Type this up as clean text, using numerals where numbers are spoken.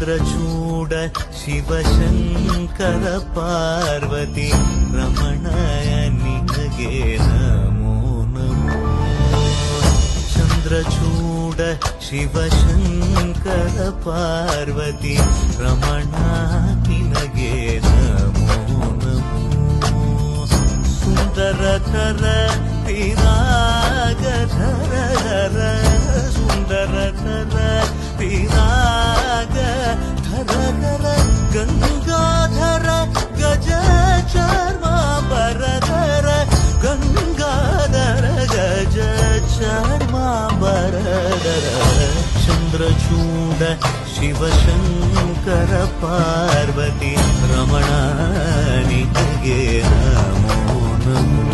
ಚಂದ್ರಚೂಡ ಶಿವಶಂಕರ ಪಾರ್ವತಿ ರಮಣಯ ನಿನಗೆ ನಮೋ ನಮೋ. ಚಂದ್ರಚೂಡ ಶಿವಶಂಕರ ಪಾರ್ವತಿ ರಮಣ ನಿನಗೆ ನಮೋ ನಮೋ. ಸುಂದರಕರ ವಿರಾಗಧರ ಧರ ಸುಂದರಕರ ವಿರಾಗಧರ ಗಂಗಾಧರ ಗಜ ಚರ್ಮಾಂಬರಧರ ಗಂಗಾಧರ ಗಜ ಚರ್ಮಾಂಬರಧರ. ಚಂದ್ರಚೂಡ ಶಿವಶಂಕರ ಪಾರ್ವತಿ ರಮಣ ನಿನಗೆ ನಮೋ ನಮೋ.